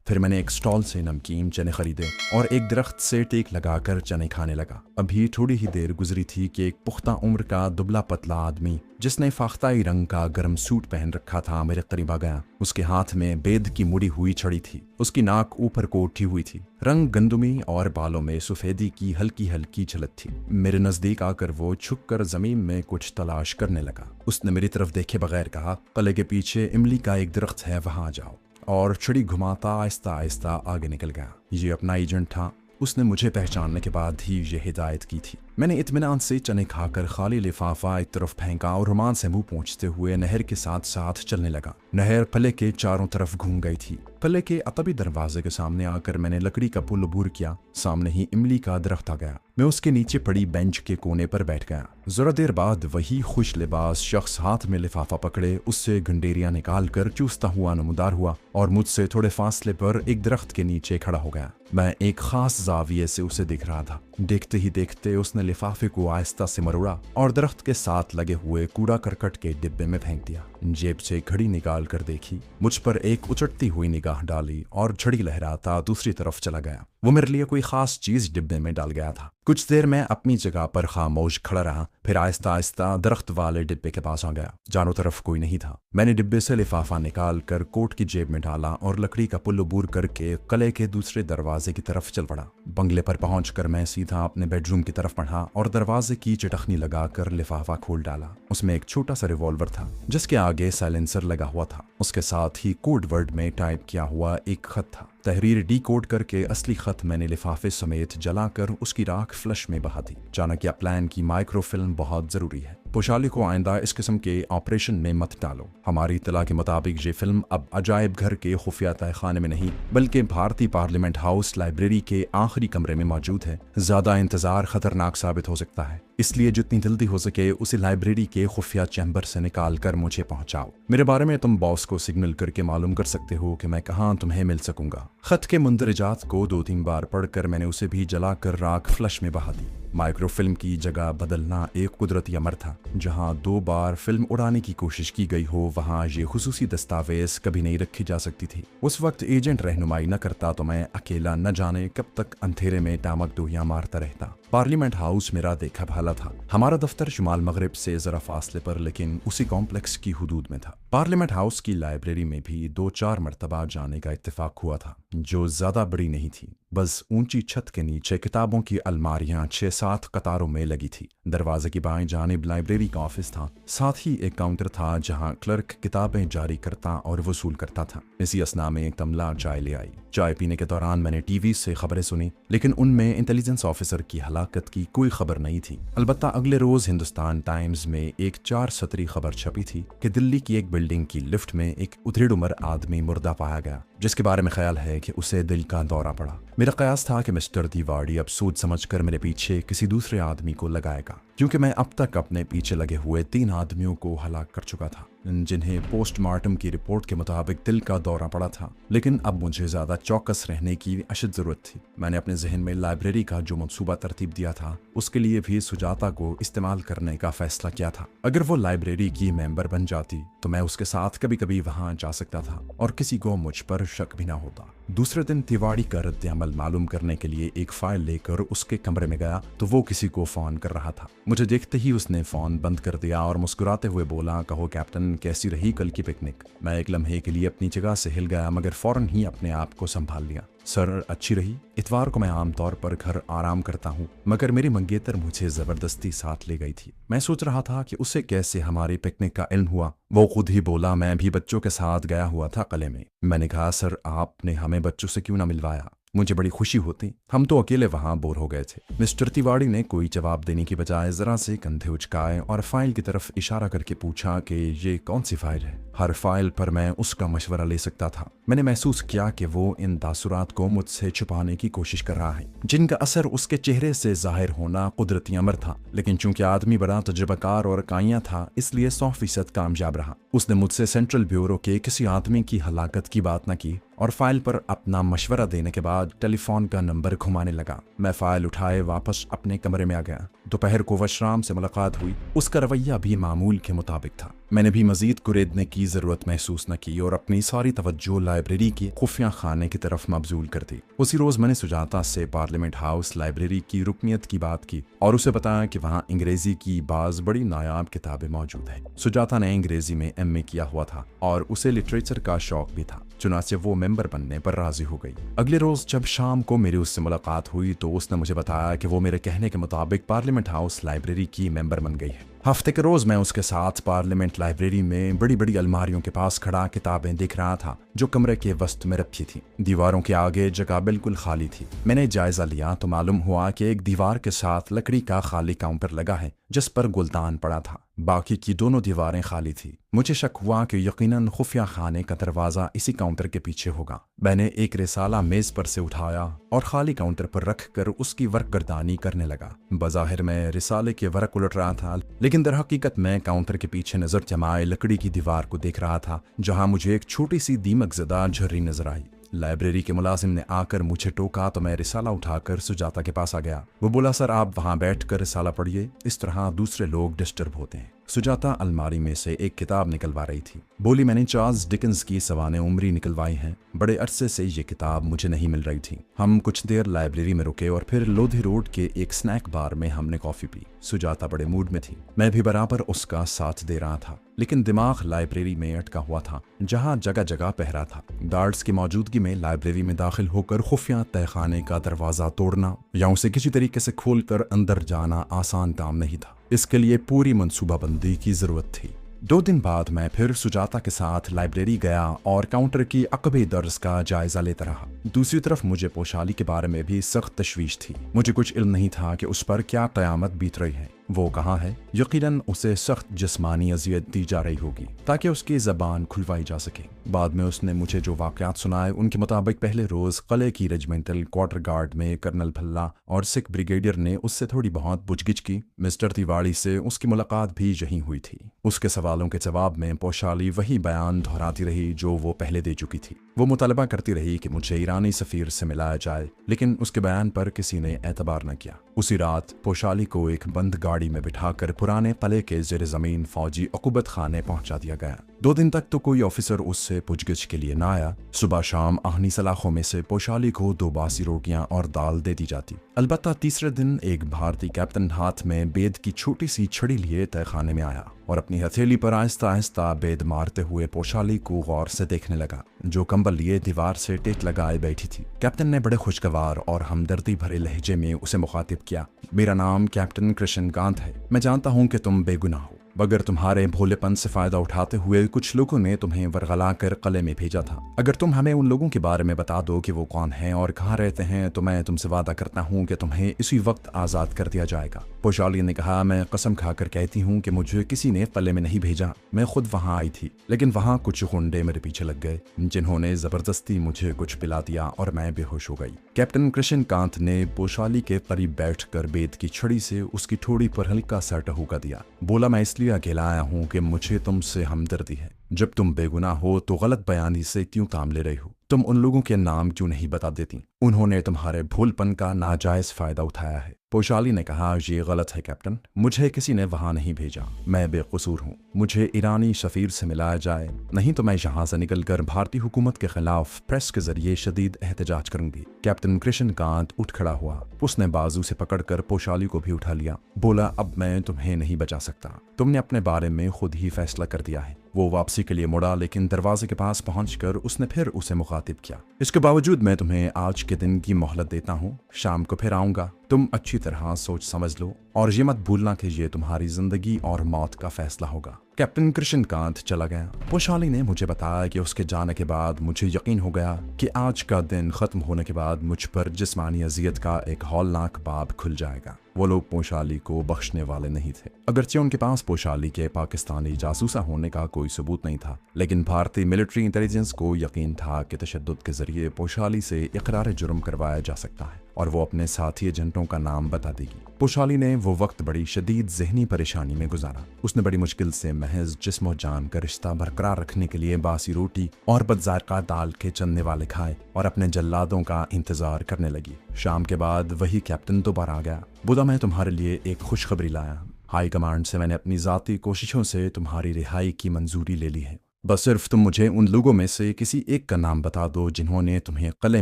फिर मैंने एक स्टॉल से नमकीन चने खरीदे और एक दरख्त से टेक लगाकर चने खाने लगा। अभी थोड़ी ही देर गुजरी थी कि एक पुख्ता उम्र का दुबला पतला आदमी जिसने फाख्ताई रंग का गर्म सूट पहन रखा था मेरे करीब आ गया। उसके हाथ में बेद की मुड़ी हुई छड़ी थी। उसकी नाक ऊपर को उठी हुई थी। रंग गंदुमी और बालों में सफेदी की हल्की हल्की झलक थी। मेरे नजदीक आकर वो झुककर जमीन में कुछ तलाश करने लगा। उसने मेरी तरफ देखे बगैर कहा, किले के पीछे इमली का एक दरख्त है, वहां जाओ। और छड़ी घुमाता आहिस्ता आहिस्ता आगे निकल गया। ये अपना एजेंट था। उसने मुझे पहचानने के बाद ही ये हिदायत की थी। मैंने इत्मीनान से चने खाकर खाली लिफाफा एक तरफ फेंका और रुमान से मुंह पहुंचते हुए नहर के साथ साथ चलने लगा। नहर पल्ले के चारों तरफ घूम गई थी। पल्ले के अतबी दरवाजे के सामने आकर मैंने लकड़ी का पुल अबूर किया। सामने ही इमली का दरख्त आ गया। मैं उसके नीचे पड़ी बेंच के कोने पर बैठ गया। जरा देर बाद वही खुश लिबास शख्स हाथ में लिफाफा पकड़े उससे गंडेरिया निकाल कर चूसता हुआ नमदार हुआ और मुझसे थोड़े फासले पर एक दरख्त के नीचे खड़ा हो गया। मैं एक खास जाविये से उसे देख रहा था। देखते ही देखते उसने लिफाफे को आहिस्ता से मरोड़ा और दरख्त के साथ लगे हुए कूड़ा करकट के डिब्बे में फेंक दिया। जेब से घड़ी निकाल कर देखी, मुझ पर एक उचटती हुई निगाह डाली और झड़ी लहराता दूसरी तरफ चला गया। वो मेरे लिए कोई खास चीज डिब्बे में डाल गया था। कुछ देर मैं अपनी जगह पर खामोश खड़ा रहा, फिर आहिस्ता आहिस्ता दरख्त वाले डिब्बे के पास आ गया। चारों तरफ कोई नहीं था। मैंने डिब्बे से लिफाफा निकाल कर कोट की जेब में डाला और लकड़ी का पुल अबूर करके किले के दूसरे दरवाजे की तरफ चल पड़ा। बंगले पर पहुंचकर मैं सीधा अपने बेडरूम की तरफ बढ़ा और दरवाजे की चिटखनी लगाकर लिफाफा खोल डाला। उसमें एक छोटा सा रिवॉल्वर था जिसके आगे साइलेंसर लगा हुआ था। उसके साथ ही कोड वर्ड में टाइप किया हुआ एक खत था। तहरीर डी कोड करके असली खत मैंने लिफाफे समेत जलाकर उसकी राख फ्लश में बहा दी। चाणक्य प्लान की माइक्रोफिल्म बहुत जरूरी है। पोशाली को आइंदा इस किस्म के ऑपरेशन में मत डालो। हमारी इत्तला के मुताबिक ये फिल्म अब अजायब घर के खुफिया तहखाने में नहीं बल्कि भारतीय पार्लियामेंट हाउस लाइब्रेरी के आखिरी कमरे में मौजूद है। ज्यादा इंतजार खतरनाक साबित हो सकता है, इसलिए जितनी जल्दी हो सके उसे लाइब्रेरी के खुफिया चैम्बर से निकाल कर मुझे पहुंचाओ। मेरे बारे में तुम बॉस को सिग्नल करके मालूम कर सकते हो कि मैं कहाँ तुम्हें मिल सकूंगा। खत के मुंदरजात को 2-3 बार पढ़कर मैंने उसे भी जलाकर राख फ्लश में बहा दी। माइक्रोफिल्म की जगह बदलना एक कुदरती अमर था। जहां 2 बार फिल्म उड़ाने की कोशिश की गई हो वहां ये खुसूसी दस्तावेज कभी नहीं रखी जा सकती थी। उस वक्त एजेंट रहनुमाई न करता तो मैं अकेला न जाने कब तक अंधेरे में टामक डोहियां मारता रहता। पार्लियामेंट हाउस मेरा देखा भाला था। हमारा दफ्तर शुमाल मगरिब से जरा फासले पर लेकिन उसी कॉम्प्लेक्स की हुदूद में था। पार्लियामेंट हाउस की लाइब्रेरी में भी 2-4 मरतबा जाने का इत्तेफाक हुआ था, जो ज्यादा बड़ी नहीं थी। बस ऊंची छत के नीचे किताबों की अलमारियां 6-7 कतारों में लगी थी। दरवाजे की बाएं जानिब लाइब्रेरी का ऑफिस था। साथ ही एक काउंटर था जहां क्लर्क किताबें जारी करता और वसूल करता था। इसी असना में एक तमला चाय ले आई। चाय पीने के दौरान मैंने टीवी से खबरें सुनी, लेकिन उनमें इंटेलिजेंस ऑफिसर की हलाकत की कोई खबर नहीं थी। अलबत्ता अगले रोज हिंदुस्तान टाइम्स में एक 4 सतरी खबर छपी थी कि दिल्ली की एक बिल्डिंग की लिफ्ट में एक उधेड़ उम्र आदमी मुर्दा पाया गया, जिसके बारे में ख्याल है कि उसे दिल का दौरा पड़ा। मेरा कयास था कि मिस्टर तिवाड़ी अब सोच समझकर मेरे पीछे किसी दूसरे आदमी को लगाएगा, क्योंकि मैं अब तक अपने पीछे लगे हुए 3 आदमियों को हलाक कर चुका था, जिन्हें पोस्टमार्टम की रिपोर्ट के मुताबिक दिल का दौरा पड़ा था। लेकिन अब मुझे ज्यादा चौकस रहने की अशद जरूरत थी। मैंने अपने जहन में लाइब्रेरी का जो मंसूबा तरतीब दिया था उसके लिए भी सुजाता को इस्तेमाल करने का फैसला किया था। अगर वो लाइब्रेरी की मेंबर बन जाती तो मैं उसके साथ कभी कभी वहां जा सकता था और किसी को मुझ पर शक भी ना होता। दूसरे दिन तिवाड़ी का रद्द अमल मालूम करने के लिए एक फाइल लेकर उसके कमरे में गया तो वो किसी को फोन कर रहा था। मुझे देखते ही उसने फोन बंद कर दिया और मुस्कुराते हुए बोला, कहो कैप्टन, कैसी रही कल की पिकनिक? मैं एक लम्हे के लिए अपनी जगह से हिल गया मगर फौरन ही अपने आप को संभाल लिया। सर, अच्छी रही। इतवार को मैं आमतौर पर घर आराम करता हूँ, मगर मेरी मंगेतर मुझे जबरदस्ती साथ ले गई थी। मैं सोच रहा था कि उसे कैसे हमारी पिकनिक का इल्म हुआ। वो खुद ही बोला, मैं भी बच्चों के साथ गया हुआ था किले में। मैंने कहा, सर आपने हमें बच्चों से क्यों ना मिलवाया? मुझे बड़ी खुशी होती, हम तो अकेले वहां बोर हो गए थे। मिस्टर तिवाड़ी ने कोई जवाब देने की बजाय जरा से कंधे उचकाए और फाइल की तरफ इशारा करके पूछा कि ये कौन सी फाइल है? हर फाइल पर मैं उसका मशवरा ले सकता था। मैंने महसूस किया कि वो इन तासुरात को मुझसे छुपाने की कोशिश कर रहा है, जिनका असर उसके चेहरे से जाहिर होना कुदरती अमर था। लेकिन चूंकि आदमी बड़ा तजुर्बाकार और काइया था, इसलिए 100% कामयाब रहा। उसने मुझसे सेंट्रल ब्यूरो के किसी आदमी की हलाकत की बात न की और फाइल पर अपना मशवरा देने के बाद टेलीफोन का नंबर घुमाने लगा। मैं फाइल उठाए वापस अपने कमरे में आ गया। दोपहर को वशराम से मुलाकात हुई। उसका रवैया भी मामूल के मुताबिक था। मैंने भी मजीद कुरेदने की जरूरत महसूस न की और अपनी सारी तवज्जो लाइब्रेरी के खुफिया खाने की तरफ मबजूल कर दी। उसी रोज मैंने सुजाता से पार्लियामेंट हाउस लाइब्रेरी की रुकनियत की बात की और उसे बताया कि वहाँ अंग्रेजी की बाज बड़ी नायाब किताबें मौजूद है। सुजाता ने अंग्रेजी में MA किया हुआ था और उसे लिटरेचर का शौक भी था, चुनाचे वो मेंबर बनने पर राजी हो गई। अगले रोज जब शाम को मेरी उससे मुलाकात हुई तो उसने मुझे बताया कि वो मेरे कहने के मुताबिक पार्लियामेंट हाउस लाइब्रेरी की मेंबर बन गई है। हफ्ते के रोज मैं उसके साथ पार्लियामेंट लाइब्रेरी में बड़ी बड़ी अलमारियों के पास खड़ा किताबें देख रहा था जो कमरे के वस्त में रखी थी। दीवारों के आगे जगह बिल्कुल खाली थी। मैंने जायजा लिया तो मालूम हुआ कि एक दीवार के साथ लकड़ी का खाली काउंटर लगा है जिस पर गुलदान पड़ा था। बाकी की दोनों दीवारें खाली थी। मुझे शक हुआ कि यकीनन खुफिया खाने का दरवाजा इसी काउंटर के पीछे होगा। मैंने एक रिसाला मेज पर से उठाया और खाली काउंटर पर रखकर उसकी वर्कगर्दानी करने लगा। बज़ाहिर मैं रिसाले के वर्क उलट रहा था, लेकिन दर हकीकत मैं काउंटर के पीछे नजर जमाए लकड़ी की दीवार को देख रहा था जहां मुझे एक छोटी सी दीमकज़दा झर्री नजर आई। लाइब्रेरी के मुलाजिम ने आकर मुझे टोका तो मैं रिसाला उठाकर सुजाता के पास आ गया। वो बोला, सर आप वहां बैठकर रिसाला पढ़िए, इस तरह दूसरे लोग डिस्टर्ब होते हैं। सुजाता अलमारी में से एक किताब निकलवा रही थी। बोली, मैंने चार्ल्स डिकेंस की सवाने उम्री निकलवाई हैं। बड़े अरसे से ये किताब मुझे नहीं मिल रही थी। हम कुछ देर लाइब्रेरी में रुके और फिर लोधी रोड के एक स्नैक बार में हमने कॉफी पी। सुजाता बड़े मूड में थी, मैं भी बराबर उसका साथ दे रहा था, लेकिन दिमाग लाइब्रेरी में अटका हुआ था जहां जगह जगह पहरा था। गार्ड्स की मौजूदगी में लाइब्रेरी में दाखिल होकर खुफिया तहखाने का दरवाजा तोड़ना या उसे किसी तरीके से खोलकर अंदर जाना आसान काम नहीं था। इसके लिए पूरी मनसूबाबंदी की जरूरत थी। 2 दिन बाद मैं फिर सुजाता के साथ लाइब्रेरी गया और काउंटर की अकबे दर्ज का जायजा लेता रहा। दूसरी तरफ मुझे पोशाली के बारे में भी सख्त तशवीश थी। मुझे कुछ इल्म नहीं था कि उस पर क्या क़यामत बीत रही है। वो कहाँ है? यकीनन उसे सख्त जिस्मानी अजियत दी जा रही होगी ताकि उसकी जबान खुलवाई जा सके। बाद में उसने मुझे जो वाक़यात सुनाए उनके मुताबिक पहले रोज किले की रेजिमेंटल क्वार्टर गार्ड में कर्नल भल्ला और सिख ब्रिगेडियर ने उससे थोड़ी बहुत पुछगिछ की। मिस्टर तिवाड़ी से उसकी मुलाकात भी यहीं हुई थी। उसके सवालों के जवाब में पोशाली वही बयान दोहराती रही जो वो पहले दे चुकी थी। वो मुतालबा करती रही कि मुझे ईरानी सफ़ीर से मिलाया जाए, लेकिन उसके बयान पर किसी ने एतबार न किया। उसी रात पोशाली को एक बंद गाड़ी में बिठाकर पुराने किले के ज़ेर ज़मीन फौजी अकुबत खाने पहुंचा दिया गया। 2 दिन तक तो कोई ऑफिसर उससे पूछगिछ के लिए न आया। सुबह शाम आहनी सलाखों में से पोशाली को 2 बासी रोटियां और दाल दे दी जाती। अलबत्ता तीसरे दिन एक भारतीय कैप्टन हाथ में बेद की छोटी सी छड़ी लिए तहखाने में आया और अपनी हथेली पर आहिस्ता आहिस्ता बेद मारते हुए पोशाली को गौर से देखने लगा, जो कंबल लिए दीवार से टेक लगाए बैठी थी। कैप्टन ने बड़े खुशगवार और हमदर्दी भरे लहजे में उसे मुखातिब किया। मेरा नाम कैप्टन कृष्णकांत है। मैं जानता हूँ कि तुम बेगुनाह हो, मगर तुम्हारे भोलेपन से फायदा उठाते हुए कुछ लोगों ने तुम्हें वरगला कर किले में भेजा था। अगर तुम हमें उन लोगों के बारे में बता दो कि वो कौन हैं और कहाँ रहते हैं तो मैं तुमसे वादा करता हूँ कि तुम्हें इसी वक्त आज़ाद कर दिया जाएगा। पोशाली ने कहा, मैं कसम खाकर कहती हूँ कि मुझे किसी ने किले में नहीं भेजा। मैं खुद वहाँ आई थी, लेकिन वहाँ कुछ गुंडे मेरे पीछे लग गए जिन्होंने जबरदस्ती मुझे कुछ पिला दिया और मैं बेहोश हो गई। कैप्टन कृष्णकांत ने पोशाली के करीब बैठकर बेद की छड़ी से उसकी ठोड़ी पर हल्का सा टहूका दिया। बोला, मैं इसलिए अकेला आया हूँ कि मुझे तुमसे हमदर्दी है। जब तुम बेगुनाह हो तो गलत बयानी से क्यों काम ले रही हो? तुम उन लोगों के नाम क्यों नहीं बता देती? उन्होंने तुम्हारे भूलपन का नाजायज फायदा उठाया है। पोशाली ने कहा, ये गलत है कैप्टन, मुझे किसी ने वहां नहीं भेजा। मैं बेकसूर हूँ। मुझे ईरानी सफीर से मिलाया जाए, नहीं तो मैं यहाँ से निकलकर भारतीय हुकूमत के खिलाफ प्रेस के जरिए शदीद एहतजाज करूंगी। कैप्टन कृष्णकांत उठ खड़ा हुआ। उसने बाजू से पकड़कर पोशाली को भी उठा लिया। बोला, अब मैं तुम्हें नहीं बचा सकता। तुमने अपने बारे में खुद ही फैसला कर दिया है। वो वापसी के लिए मुड़ा, लेकिन दरवाजे के पास पहुंचकर उसने फिर उसे मुखातिब किया। इसके बावजूद मैं तुम्हें आज के दिन की मोहलत देता हूँ। शाम को फिर आऊंगा। तुम अच्छी तरह सोच समझ लो और ये मत भूलना कि ये तुम्हारी जिंदगी और मौत का फैसला होगा। कैप्टन कृष्णकांत चला गया। पोशाली ने मुझे बताया कि उसके जाने के बाद मुझे यकीन हो गया कि आज का दिन खत्म होने के बाद मुझ पर जिस्मानी अजियत का एक हौलनाक बाब खुल जाएगा। वो लोग पोशाली को बख्शने वाले नहीं थे। अगरचे उनके पास पोशाली के पाकिस्तानी जासूसा होने का कोई सबूत नहीं था, लेकिन भारतीय मिलिट्री इंटेलिजेंस को यकीन था कि तशद्दुद के जरिए पोशाली से इकरार जुर्म करवाया जा सकता है और वो अपने साथी एजेंटों का नाम बता देगी। पोशाली ने वो वक्त बड़ी शदीद जहनी परेशानी में गुजारा। उसने बड़ी मुश्किल से महज जिस्म और जान का रिश्ता बरकरार रखने के लिए बासी रोटी और बदजायका दाल के चलने वाले खाए और अपने जल्लादों का इंतजार करने लगी। शाम के बाद वही कैप्टन दोबारा आ गया। बुदा, मैं तुम्हारे लिए एक खुशखबरी लाया। हाई कमांड से मैंने अपनी ज़ाती कोशिशों से तुम्हारी रिहाई की मंजूरी ले ली है। बस सिर्फ तुम मुझे उन लोगों में से किसी एक का नाम बता दो जिन्होंने तुम्हें किले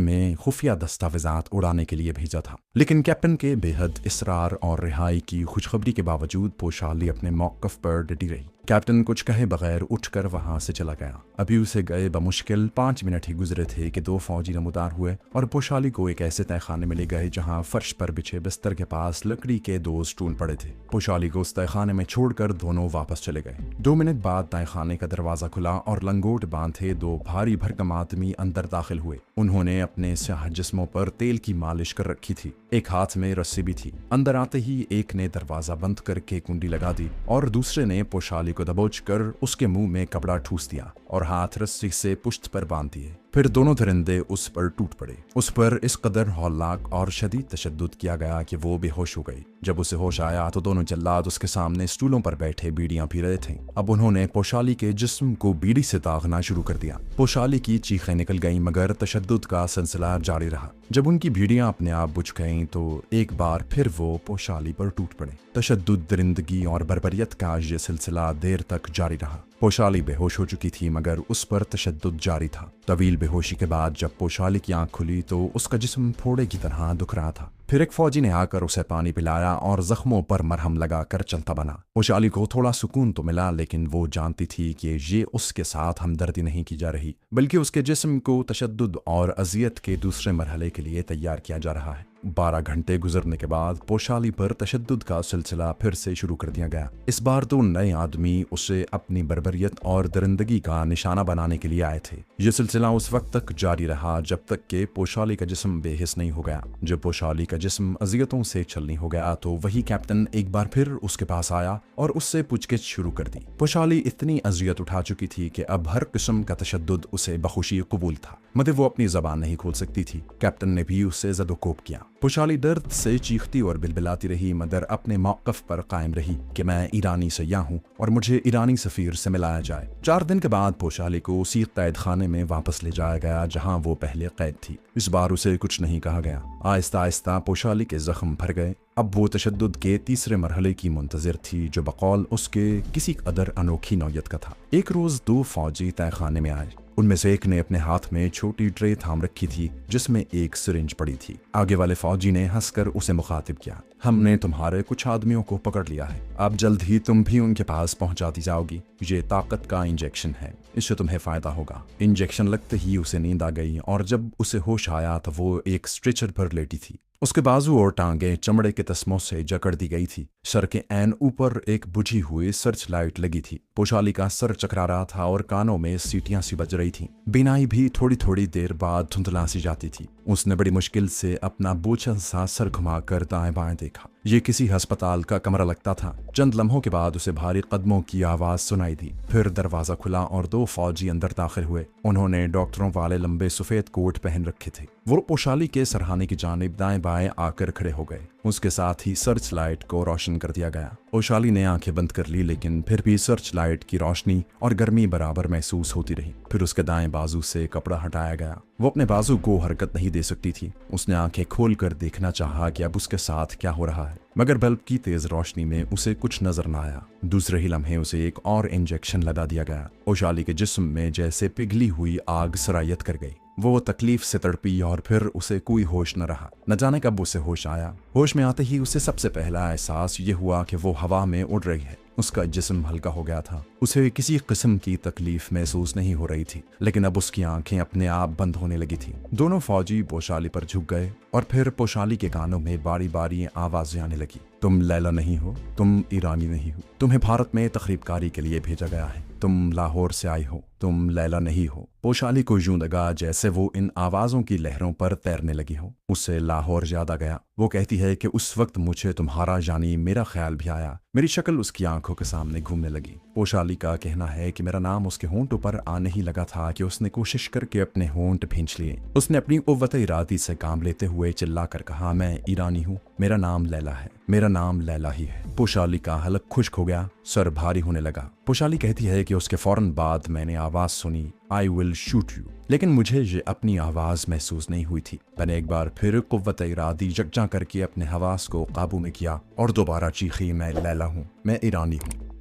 में खुफिया दस्तावेजात उड़ाने के लिए भेजा था। लेकिन कैप्टन के बेहद इसरार और रिहाई की खुशखबरी के बावजूद पोशाली अपने मौक़िफ़ पर डटी रही। कैप्टन कुछ कहे बगैर उठकर वहां से चला गया। अभी उसे गए बमुश्किल 5 मिनट ही गुजरे थे कि 2 फौजी नमूदार हुए और पोशाली को एक ऐसे तहखाने में ले गए जहां फर्श पर बिछे बिस्तर के पास लकड़ी के 2 स्टूल पड़े थे। पोशाली को उस तहखाने में छोड़कर दोनों वापस चले गए। 2 मिनट बाद तहखाने का दरवाजा खुला और लंगोट बांधे 2 भारी भरकम आदमी अंदर दाखिल हुए। उन्होंने अपने स्याह जिस्मों पर तेल की मालिश कर रखी थी। एक हाथ में रस्सी भी थी। अंदर आते ही एक ने दरवाजा बंद करके कुंडी लगा दी और दूसरे ने पोशाली को दबोच कर उसके मुंह में कपड़ा ठूस दिया और हाथ रस्सी से पुश्त पर बांध दिए। फिर दोनों दरिंदे उस पर टूट पड़े। उस पर इस कदर हौलनाक और शदीद तशद्दुद किया गया कि वो बेहोश हो गई। जब उसे होश आया तो दोनों जल्लाद उसके सामने स्टूलों पर बैठे बीड़ियां पी रहे थे। अब उन्होंने पोशाली के जिस्म को बीड़ी से दागना शुरू कर दिया। पोशाली की चीखें निकल गईं मगर तशद्दुद का सिलसिला जारी रहा। जब उनकी बीड़ियां अपने आप बुझ गईं तो एक बार फिर वो पोशाली पर टूट पड़े। तशद्दुद, दरिंदगी और बर्बरियत का ये सिलसिला देर तक जारी रहा। पोशाली बेहोश हो चुकी थी मगर उस पर तशद्दुद जारी था। तवील बेहोशी के बाद जब पोशाली की आंख खुली तो उसका जिस्म फोड़े की तरह दुख रहा था। फिर एक फौजी ने आकर उसे पानी पिलाया और जख्मों पर मरहम लगाकर चलता बना। पोशाली को थोड़ा सुकून तो मिला लेकिन वो जानती थी कि ये उसके साथ हमदर्दी नहीं की जा रही बल्कि उसके जिस्म को तशद्दुद और अजियत के दूसरे मरहले के लिए तैयार किया जा रहा है। 12 घंटे गुजरने के बाद पोशाली पर तशद्दुद का सिलसिला फिर से शुरू कर दिया गया। इस बार 2 नए आदमी उसे अपनी बर्बरियत और दरिंदगी का निशाना बनाने के लिए आए थे। यह सिलसिला उस वक्त तक जारी रहा जब तक कि पोशाली का जिस्म बेहिस नहीं हो गया। जब पोशाली का जिस्म अजियतों से चलनी हो गया तो वही कैप्टन एक बार फिर उसके पास आया और उससे पूछगिछ शुरू कर दी। पोशाली इतनी अजियत उठा चुकी थी कि अब हर किस्म का तशद्दुद उसे बखुशी कबूल था मगर वो अपनी जबान नहीं खोल सकती थी। कैप्टन ने भी उससे ज़दोकोब किया। पोशाली दर्द से चीखती और बिलबिलाती रही मगर अपने मौक़िफ़ पर कायम रही कि मैं ईरानी सयाह हूँ और मुझे ईरानी सफ़ीर से मिलाया जाए। 4 दिन के बाद पोशाली को उसी कैद खाने में वापस ले जाया गया जहाँ वो पहले कैद थी। इस बार उसे कुछ नहीं कहा गया। आहिस्ता आहिस्ता पोशाली के जख्म भर गए। अब वो तशद्दुद के तीसरे मरहले की मुंतज़िर थी जो बकौल उसके किसी कदर अनोखी नौयत का था। एक रोज़ 2 फौजी तहखाने में आए। उनमें से एक ने अपने हाथ में छोटी ट्रे थाम रखी थी जिसमें एक सिरिंज पड़ी थी। आगे वाले फौजी ने हंसकर उसे मुखातिब किया, हमने तुम्हारे कुछ आदमियों को पकड़ लिया है, अब जल्द ही तुम भी उनके पास पहुंचा दी जाओगी। ये ताकत का इंजेक्शन है, इससे तुम्हें फायदा होगा। इंजेक्शन लगते ही उसे नींद आ गई और जब उसे होश आया तो वो एक स्ट्रेचर पर लेटी थी। उसके बाजू और टांगे चमड़े के तस्मों से जकड़ दी गई थी। सर के ऐन ऊपर एक बुझी हुई सर्च लाइट लगी थी। पोशाली का सर चकरा रहा था और कानों में सीटियां सी बज रही थीं। बिनाई भी थोड़ी थोड़ी देर बाद धुंधला सी जाती थी। उसने बड़ी मुश्किल से अपना बोझल सा सर घुमाकर दाएं बाएं देखा। ये किसी अस्पताल का कमरा लगता था। चंद लम्हों के बाद उसे भारी कदमों की आवाज सुनाई दी। फिर दरवाजा खुला और 2 फौजी अंदर दाखिल हुए। उन्होंने डॉक्टरों वाले लंबे सफेद कोट पहन रखे थे। वो पोशाली के सरहाने की जानिब दाएं बाएं आकर खड़े हो गए। उसके साथ ही सर्च लाइट को रोशन कर दिया गया। पोशाली ने आंखें बंद कर ली लेकिन फिर भी सर्च लाइट की रोशनी और गर्मी बराबर महसूस होती रही। फिर उसके दाएं बाजू से कपड़ा हटाया गया। वो अपने बाजू को हरकत नहीं दे सकती थी। उसने आंखें खोलकर देखना चाहा कि अब उसके साथ क्या हो रहा है, मगर बल्ब की तेज रोशनी में उसे कुछ नजर न आया। दूसरे ही लम्हे उसे एक और इंजेक्शन लगा दिया गया। पोशाली के जिस्म में जैसे पिघली हुई आग सरायत कर गई। वो तकलीफ से तड़पी और फिर उसे कोई होश न रहा। न जाने कब उसे होश आया। होश में आते ही उसे सबसे पहला एहसास ये हुआ कि वो हवा में उड़ रही है। उसका जिस्म हल्का हो गया था। उसे किसी किस्म की तकलीफ महसूस नहीं हो रही थी, लेकिन अब उसकी आंखें अपने आप बंद होने लगी थी। दोनों फौजी पोशाली पर झुक गए और फिर पोशाली के कानों में बारी बारी आवाजें आने लगी। तुम लैला नहीं हो, तुम ईरानी नहीं हो, तुम्हें भारत में तकरीबकारी के लिए भेजा गया है, तुम लाहौर से आई हो, तुम लैला नहीं हो। पोशाली को यूं लगा जैसे वो इन आवाजों की लहरों पर तैरने लगी हो। उससे लाहौर याद आ गया। वो कहती है कि उस वक्त मुझे तुम्हारा यानी मेरा ख्याल भी आया। मेरी शक्ल उसकी आंखों के सामने घूमने लगी। पोशाली का कहना है कि मेरा नाम उसके होंठों पर आने ही लगा था कि उसने कोशिश करके अपने होंठ भींच लिए। उसने अपनी कुव्वत इरादी से काम लेते हुए चिल्ला कर कहा, मैं ईरानी हूँ, मेरा नाम लैला है, मेरा नाम लैला ही है। पोशाली का हलक खुश्क हो गया, सर भारी होने लगा। पोशाली कहती है कि उसके फौरन बाद मैंने आवाज सुनी, आई विल शूट यू, लेकिन मुझे ये अपनी आवाज महसूस नहीं हुई थी। मैंने एक बार फिर कुव्वत इरादी यकजा करके अपने हवास को काबू में किया और दोबारा चीखी, मैं लैला हूँ, मैं ईरानी हूँ।